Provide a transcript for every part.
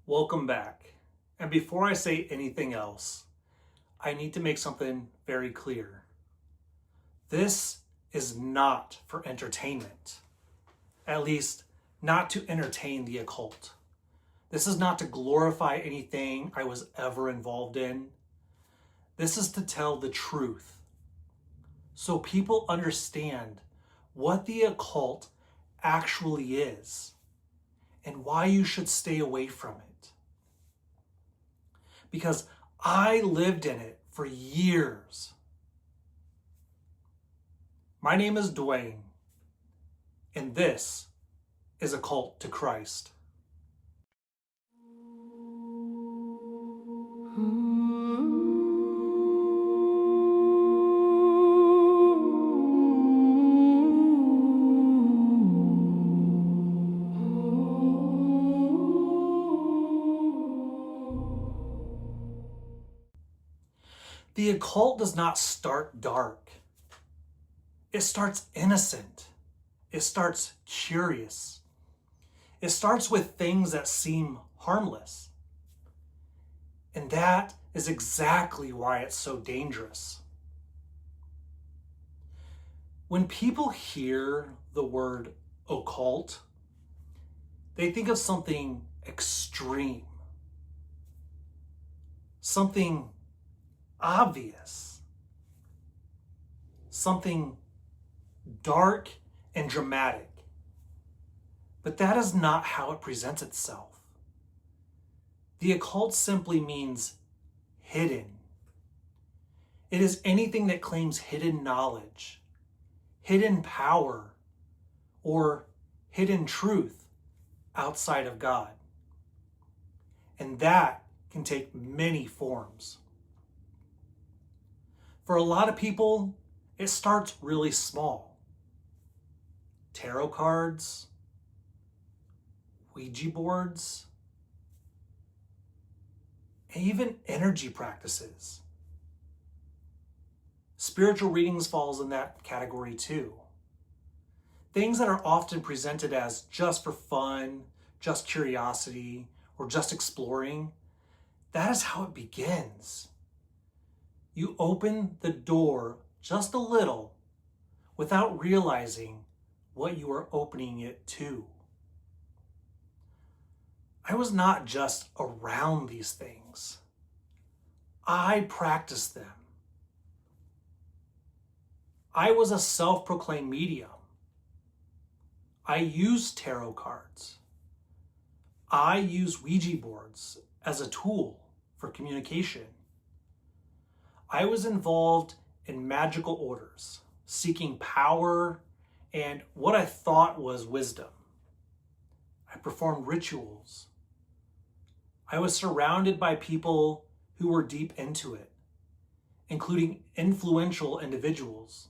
Welcome back. And before I say anything else, I need to make something very clear. This is not for entertainment. At least, not to entertain the occult. This is not to glorify anything I was ever involved in. This is to tell the truth, so people understand what the occult actually is and why you should stay away from it. Because I lived in it for years. My name is Dwayne, and this is Occult to Christ. The occult does not start dark. It starts innocent. It starts curious. It starts with things that seem harmless. And that is exactly why it's so dangerous. When people hear the word occult, they think of something extreme, something obvious, something dark and dramatic. But that is not how it presents itself. The occult simply means hidden. It is anything that claims hidden knowledge, hidden power, or hidden truth outside of God. And that can take many forms. For a lot of people, it starts really small. Tarot cards, ouija boards, and even energy practices. Spiritual readings falls in that category too. Things that are often presented as just for fun, just curiosity, or just exploring, that is how it begins. You open the door just a little without realizing what you are opening it to. I was not just around these things. I practiced them. I was a self-proclaimed medium. I used tarot cards. I used ouija boards as a tool for communication. I was involved in magical orders, seeking power and what I thought was wisdom. I performed rituals. I was surrounded by people who were deep into it, including influential individuals,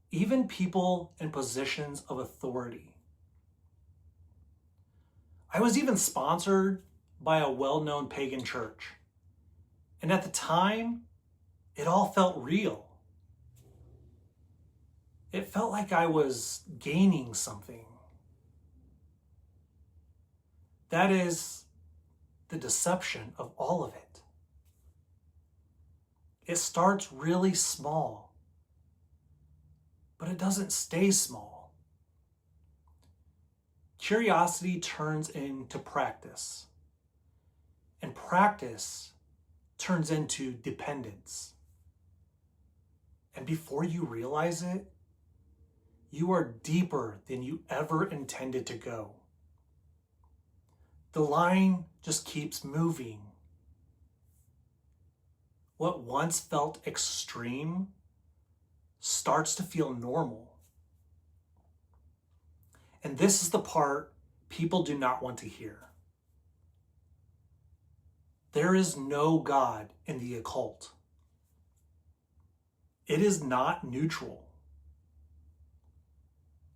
even people in positions of authority. I was even sponsored by a well-known pagan church. And at the time, it all felt real. It felt like I was gaining something. That is the deception of all of it. It starts really small, but it doesn't stay small. Curiosity turns into practice, and practice turns into dependence. And before you realize it, you are deeper than you ever intended to go. The line just keeps moving. What once felt extreme starts to feel normal. And this is the part people do not want to hear. There is no God in the occult. It is not neutral.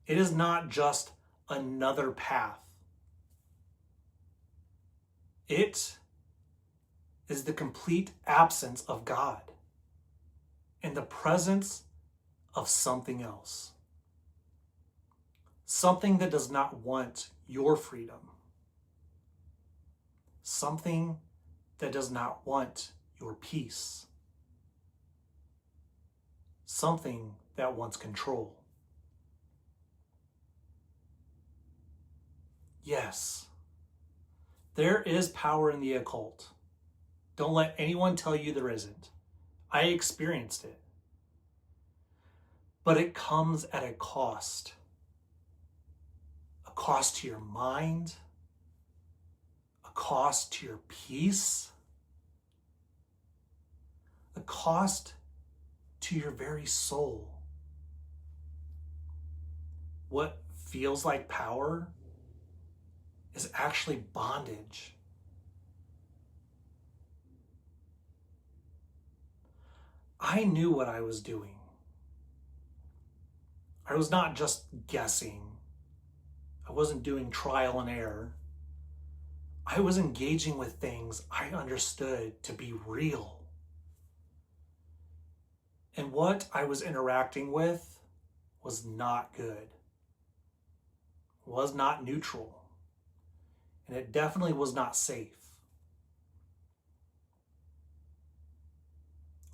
It is not just another path. It is the complete absence of God and the presence of something else. Something that does not want your freedom. something that does not want your peace, something that wants control. Yes, there is power in the occult. Don't let anyone tell you there isn't. I experienced it. But it comes at a cost. A cost to your mind, a cost to your peace, a cost to your very soul. What feels like power is actually bondage. I knew what I was doing. I was not just guessing. I wasn't doing trial and error. I was engaging with things I understood to be real. And what I was interacting with was not good, was not neutral, and it definitely was not safe.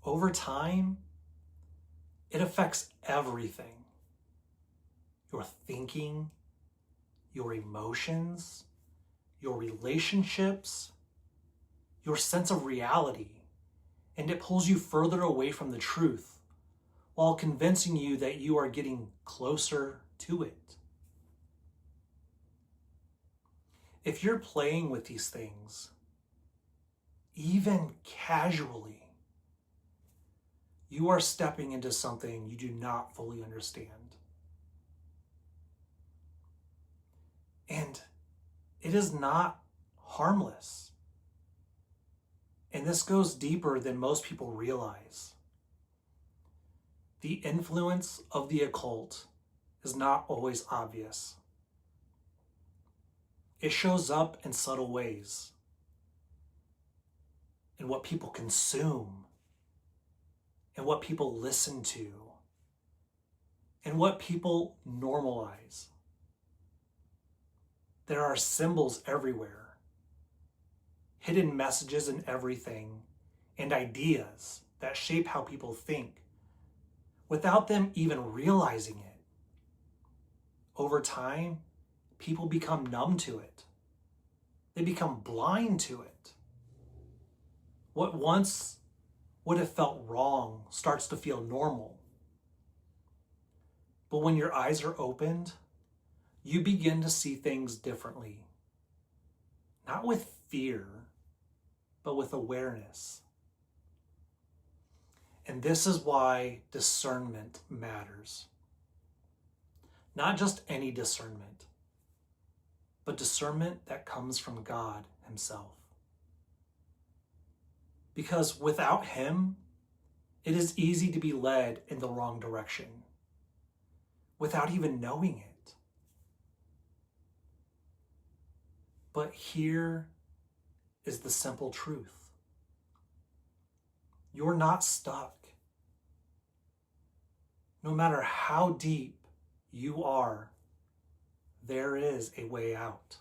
Over time, it affects everything. Your thinking, your emotions, your relationships, your sense of reality, and it pulls you further away from the truth while convincing you that you are getting closer to it. If you're playing with these things, even casually, you are stepping into something you do not fully understand. And it is not harmless. And this goes deeper than most people realize. The influence of the occult is not always obvious. It shows up in subtle ways, in what people consume, in what people listen to, and what people normalize. There are symbols everywhere, hidden messages in everything, and ideas that shape how people think without them even realizing it. Over time, people become numb to it. They become blind to it. What once would have felt wrong starts to feel normal. But when your eyes are opened, you begin to see things differently. Not with fear, but with awareness. And this is why discernment matters. Not just any discernment, but discernment that comes from God Himself. Because without Him, it is easy to be led in the wrong direction without even knowing it. But here is the simple truth. You're not stuck. No matter how deep you are, there is a way out.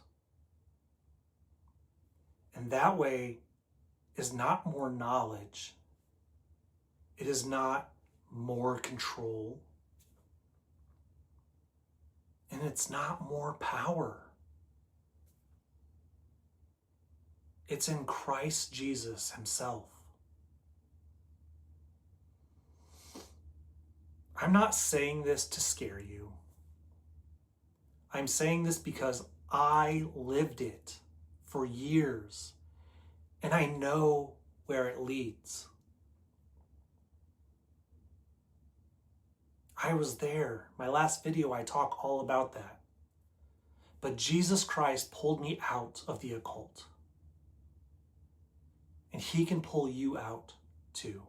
And that way is not more knowledge. It is not more control. And it's not more power. It's in Christ Jesus Himself. I'm not saying this to scare you. I'm saying this because I lived it for years, and I know where it leads. I was there. My last video, I talk all about that. But Jesus Christ pulled me out of the occult. And He can pull you out too.